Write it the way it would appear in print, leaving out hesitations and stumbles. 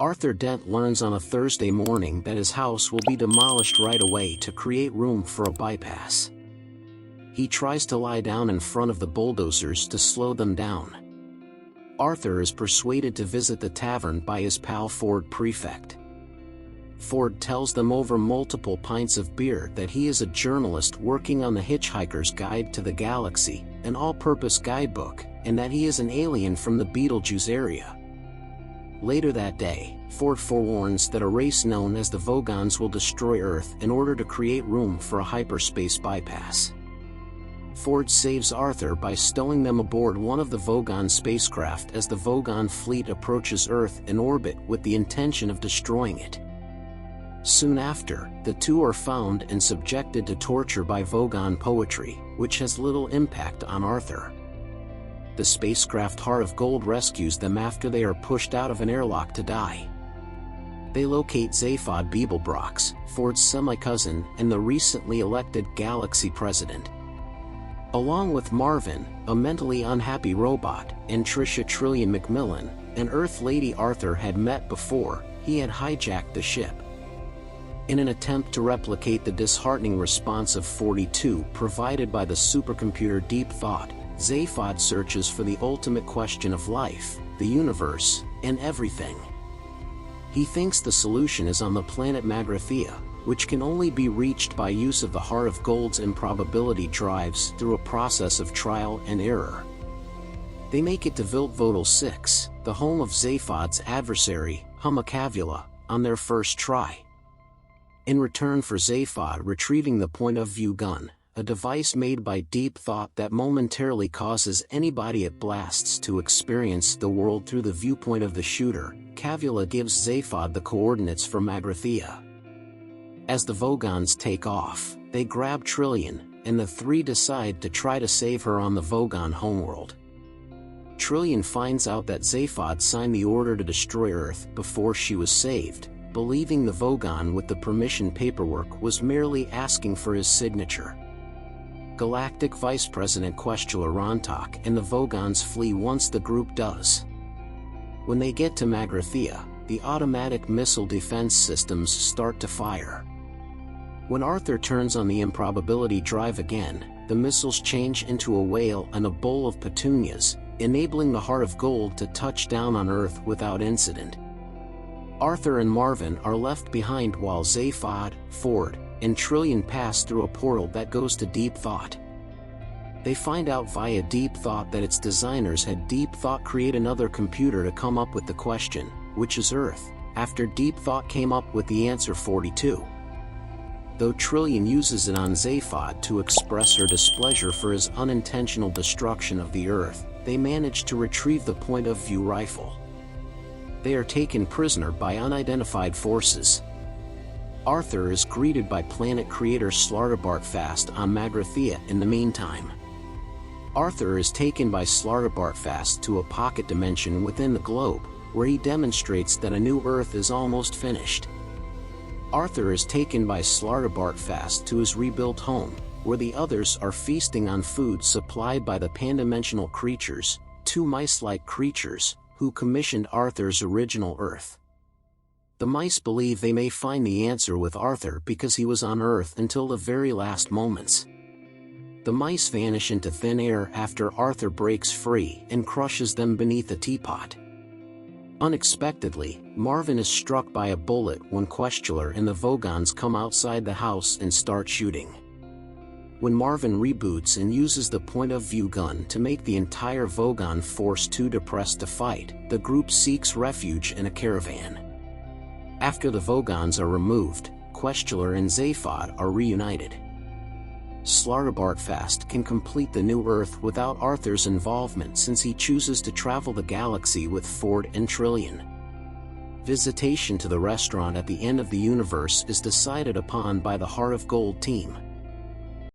Arthur Dent learns on a Thursday morning that his house will be demolished right away to create room for a bypass. He tries to lie down in front of the bulldozers to slow them down. Arthur is persuaded to visit the tavern by his pal Ford Prefect. Ford tells them over multiple pints of beer that he is a journalist working on the Hitchhiker's Guide to the Galaxy, an all-purpose guidebook, and that he is an alien from the Betelgeuse area. Later that day, Ford forewarns that a race known as the Vogons will destroy Earth in order to create room for a hyperspace bypass. Ford saves Arthur by stowing them aboard one of the Vogon spacecraft as the Vogon fleet approaches Earth in orbit with the intention of destroying it. Soon after, the two are found and subjected to torture by Vogon poetry, which has little impact on Arthur. The spacecraft Heart of Gold rescues them after they are pushed out of an airlock to die. They locate Zaphod Beeblebrox, Ford's semi-cousin and the recently elected Galaxy president. Along with Marvin, a mentally unhappy robot, and Tricia Trillion McMillan, an Earth lady Arthur had met before, he had hijacked the ship. In an attempt to replicate the disheartening response of 42 provided by the supercomputer Deep Thought, Zaphod searches for the ultimate question of life, the universe, and everything. He thinks the solution is on the planet Magrathea, which can only be reached by use of the Heart of Gold's improbability drives through a process of trial and error. They make it to Viltvodal 6, the home of Zaphod's adversary, Humacavula, on their first try. In return for Zaphod retrieving the point-of-view gun, a device made by Deep Thought that momentarily causes anybody it blasts to experience the world through the viewpoint of the shooter, Cavula gives Zaphod the coordinates for Magrathea. As the Vogons take off, they grab Trillion, and the three decide to try to save her on the Vogon homeworld. Trillion finds out that Zaphod signed the order to destroy Earth before she was saved, believing the Vogon with the permission paperwork was merely asking for his signature. Galactic Vice President Questular Rontok and the Vogons flee once the group does. When they get to Magrathea, the automatic missile defense systems start to fire. When Arthur turns on the improbability drive again, the missiles change into a whale and a bowl of petunias, enabling the Heart of Gold to touch down on Earth without incident. Arthur and Marvin are left behind while Zaphod, Ford, and Trillion pass through a portal that goes to Deep Thought. They find out via Deep Thought that its designers had Deep Thought create another computer to come up with the question, which is Earth, after Deep Thought came up with the answer 42. Though Trillion uses it on Zaphod to express her displeasure for his unintentional destruction of the Earth, they manage to retrieve the point-of-view rifle. They are taken prisoner by unidentified forces. Arthur is greeted by planet creator Slartibartfast on Magrathea in the meantime. Arthur is taken by Slartibartfast to a pocket dimension within the globe, where he demonstrates that a new Earth is almost finished. Arthur is taken by Slartibartfast to his rebuilt home, where the others are feasting on food supplied by the pandimensional creatures, two mice-like creatures, who commissioned Arthur's original Earth. The mice believe they may find the answer with Arthur because he was on Earth until the very last moments. The mice vanish into thin air after Arthur breaks free and crushes them beneath a teapot. Unexpectedly, Marvin is struck by a bullet when Questular and the Vogons come outside the house and start shooting. When Marvin reboots and uses the point-of-view gun to make the entire Vogon force too depressed to fight, the group seeks refuge in a caravan. After the Vogons are removed, Questular and Zaphod are reunited. Slartibartfast can complete the new Earth without Arthur's involvement since he chooses to travel the galaxy with Ford and Trillion. Visitation to the restaurant at the end of the universe is decided upon by the Heart of Gold team.